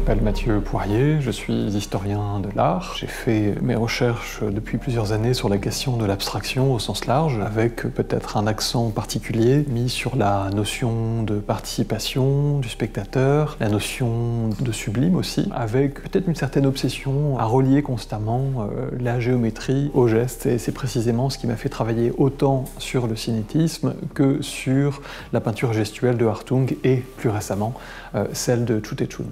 m'appelle Mathieu Poirier, je suis historien de l'art. J'ai fait mes recherches depuis plusieurs années sur la question de l'abstraction au sens large, avec peut-être un accent particulier mis sur la notion de participation du spectateur, la notion de sublime aussi, avec peut-être une certaine obsession à relier constamment la géométrie au geste. Et c'est précisément ce qui m'a fait travailler autant sur le cinétisme que sur la peinture gestuelle de Hartung et, plus récemment, celle de Chu Tae-chun.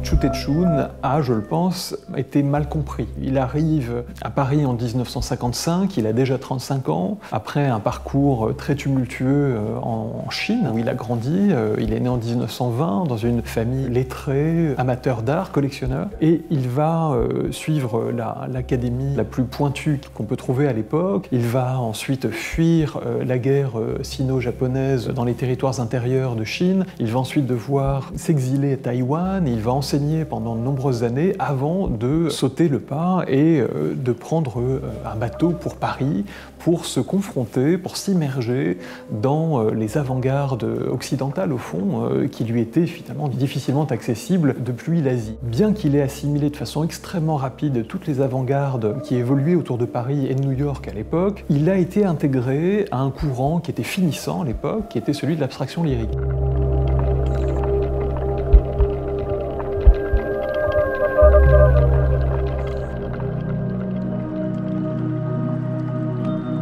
Chu Tae-chun a, je le pense, été mal compris. Il arrive à Paris en 1955, il a déjà 35 ans, après un parcours très tumultueux en Chine, où il a grandi. Il est né en 1920 dans une famille lettrée, amateur d'art, collectionneur, et il va suivre l'académie la plus pointue qu'on peut trouver à l'époque. Il va ensuite fuir la guerre sino-japonaise dans les territoires intérieurs de Chine. Il va ensuite devoir s'exiler à Taïwan. Il va enseigner pendant de nombreuses années avant de sauter le pas et de prendre un bateau pour Paris pour se confronter, pour s'immerger dans les avant-gardes occidentales au fond qui lui étaient finalement difficilement accessibles depuis l'Asie. Bien qu'il ait assimilé de façon extrêmement rapide toutes les avant-gardes qui évoluaient autour de Paris et de New York à l'époque, il a été intégré à un courant qui était finissant à l'époque, qui était celui de l'abstraction lyrique.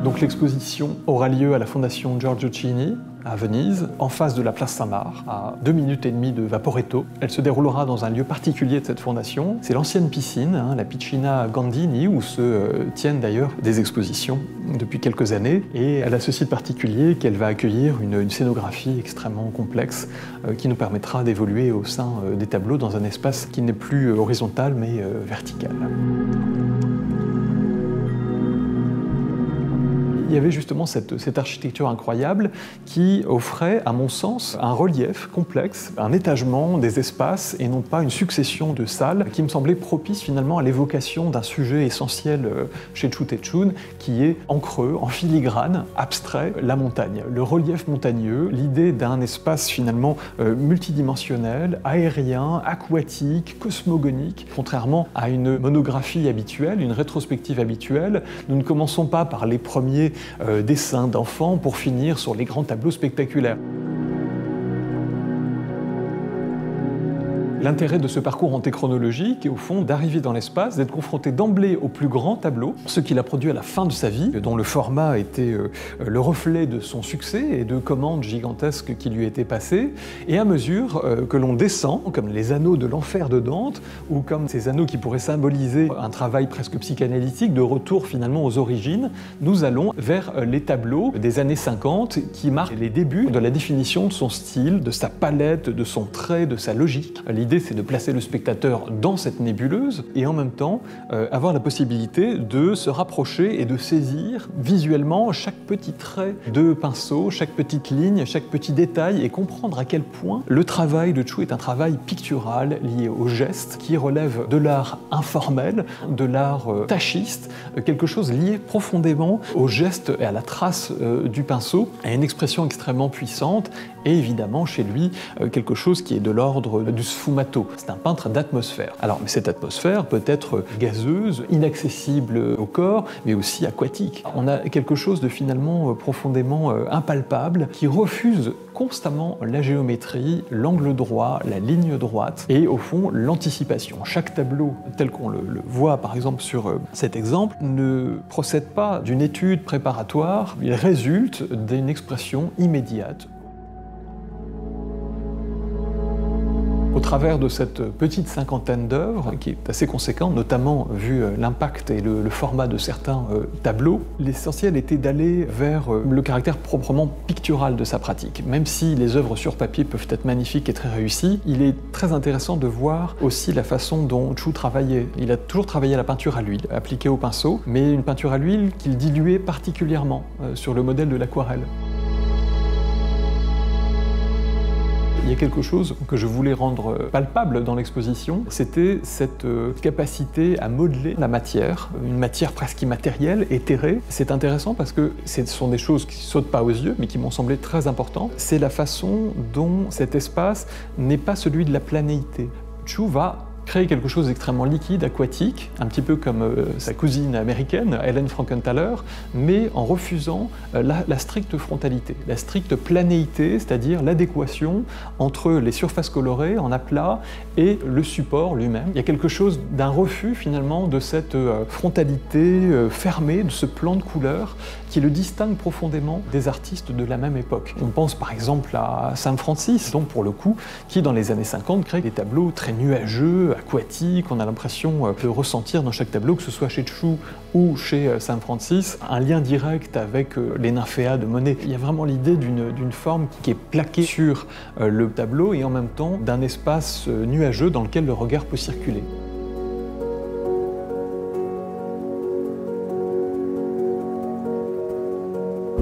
Donc l'exposition aura lieu à la Fondation Giorgio Chini, à Venise, en face de la place Saint-Marc, à 2 minutes et demie de Vaporetto. Elle se déroulera dans un lieu particulier de cette fondation. C'est l'ancienne piscine, la Piscina Gandini, où se tiennent d'ailleurs des expositions depuis quelques années. Et elle a ce site particulier qu'elle va accueillir une scénographie extrêmement complexe qui nous permettra d'évoluer au sein des tableaux dans un espace qui n'est plus horizontal mais vertical. Il y avait justement cette architecture incroyable qui offrait, à mon sens, un relief complexe, un étagement des espaces et non pas une succession de salles qui me semblait propice finalement à l'évocation d'un sujet essentiel chez Chu Tae-chun qui est en creux, en filigrane, abstrait, la montagne. Le relief montagneux, l'idée d'un espace finalement multidimensionnel, aérien, aquatique, cosmogonique. Contrairement à une monographie habituelle, une rétrospective habituelle, nous ne commençons pas par les premiers dessins d'enfants pour finir sur les grands tableaux spectaculaires. L'intérêt de ce parcours antéchronologique est au fond d'arriver dans l'espace, d'être confronté d'emblée au plus grand tableau, ce qu'il a produit à la fin de sa vie, dont le format était le reflet de son succès et de commandes gigantesques qui lui étaient passées, et à mesure que l'on descend, comme les anneaux de l'enfer de Dante, ou comme ces anneaux qui pourraient symboliser un travail presque psychanalytique de retour finalement aux origines, nous allons vers les tableaux des années 50 qui marquent les débuts de la définition de son style, de sa palette, de son trait, de sa logique. L'idée, c'est de placer le spectateur dans cette nébuleuse et en même temps avoir la possibilité de se rapprocher et de saisir visuellement chaque petit trait de pinceau, chaque petite ligne, chaque petit détail et comprendre à quel point le travail de Chu est un travail pictural lié au geste qui relève de l'art informel, de l'art tachiste, quelque chose lié profondément au geste et à la trace du pinceau, à une expression extrêmement puissante et évidemment chez lui quelque chose qui est de l'ordre du sfumato. C'est un peintre d'atmosphère. Alors, mais cette atmosphère peut être gazeuse, inaccessible au corps, mais aussi aquatique. On a quelque chose de finalement profondément impalpable qui refuse constamment la géométrie, l'angle droit, la ligne droite et au fond l'anticipation. Chaque tableau, tel qu'on le voit par exemple sur cet exemple, ne procède pas d'une étude préparatoire, il résulte d'une expression immédiate. Au travers de cette petite cinquantaine d'œuvres, qui est assez conséquente, notamment vu l'impact et le format de certains tableaux, l'essentiel était d'aller vers le caractère proprement pictural de sa pratique. Même si les œuvres sur papier peuvent être magnifiques et très réussies, il est très intéressant de voir aussi la façon dont Chu travaillait. Il a toujours travaillé la peinture à l'huile, appliquée au pinceau, mais une peinture à l'huile qu'il diluait particulièrement sur le modèle de l'aquarelle. Il y a quelque chose que je voulais rendre palpable dans l'exposition, c'était cette capacité à modeler la matière, une matière presque immatérielle, éthérée. C'est intéressant parce que ce sont des choses qui ne sautent pas aux yeux, mais qui m'ont semblé très importantes. C'est la façon dont cet espace n'est pas celui de la planéité. Chu va créer quelque chose d'extrêmement liquide, aquatique, un petit peu comme sa cousine américaine, Helen Frankenthaler, mais en refusant la stricte frontalité, la stricte planéité, c'est-à-dire l'adéquation entre les surfaces colorées en aplat et le support lui-même. Il y a quelque chose d'un refus finalement de cette frontalité fermée, de ce plan de couleurs qui le distingue profondément des artistes de la même époque. On pense par exemple à Sam Francis, donc pour le coup, qui dans les années 50 crée des tableaux très nuageux, aquatiques. On a l'impression de ressentir dans chaque tableau, que ce soit chez Chu ou chez Sam Francis, un lien direct avec les nymphéas de Monet. Il y a vraiment l'idée d'une forme qui est plaquée sur le tableau et en même temps d'un espace nuageux dans lequel le regard peut circuler.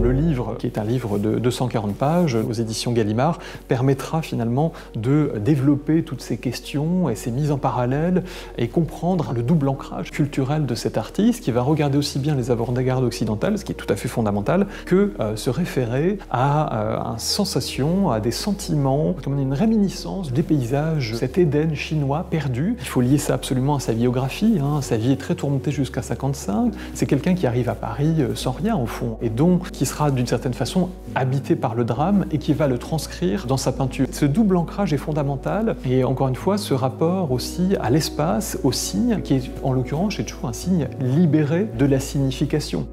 Le livre, qui est un livre de 240 pages aux éditions Gallimard, permettra finalement de développer toutes ces questions et ces mises en parallèle et comprendre le double ancrage culturel de cet artiste qui va regarder aussi bien les avant-gardes occidentales, ce qui est tout à fait fondamental, que se référer à une sensation, à des sentiments, comme une réminiscence des paysages, cet Éden chinois perdu. Il faut lier ça absolument à sa biographie, sa vie est très tourmentée jusqu'à 55. C'est quelqu'un qui arrive à Paris sans rien au fond, et donc qui sera d'une certaine façon habité par le drame et qui va le transcrire dans sa peinture. Ce double ancrage est fondamental et encore une fois ce rapport aussi à l'espace, au signe, qui est en l'occurrence chez Chu un signe libéré de la signification.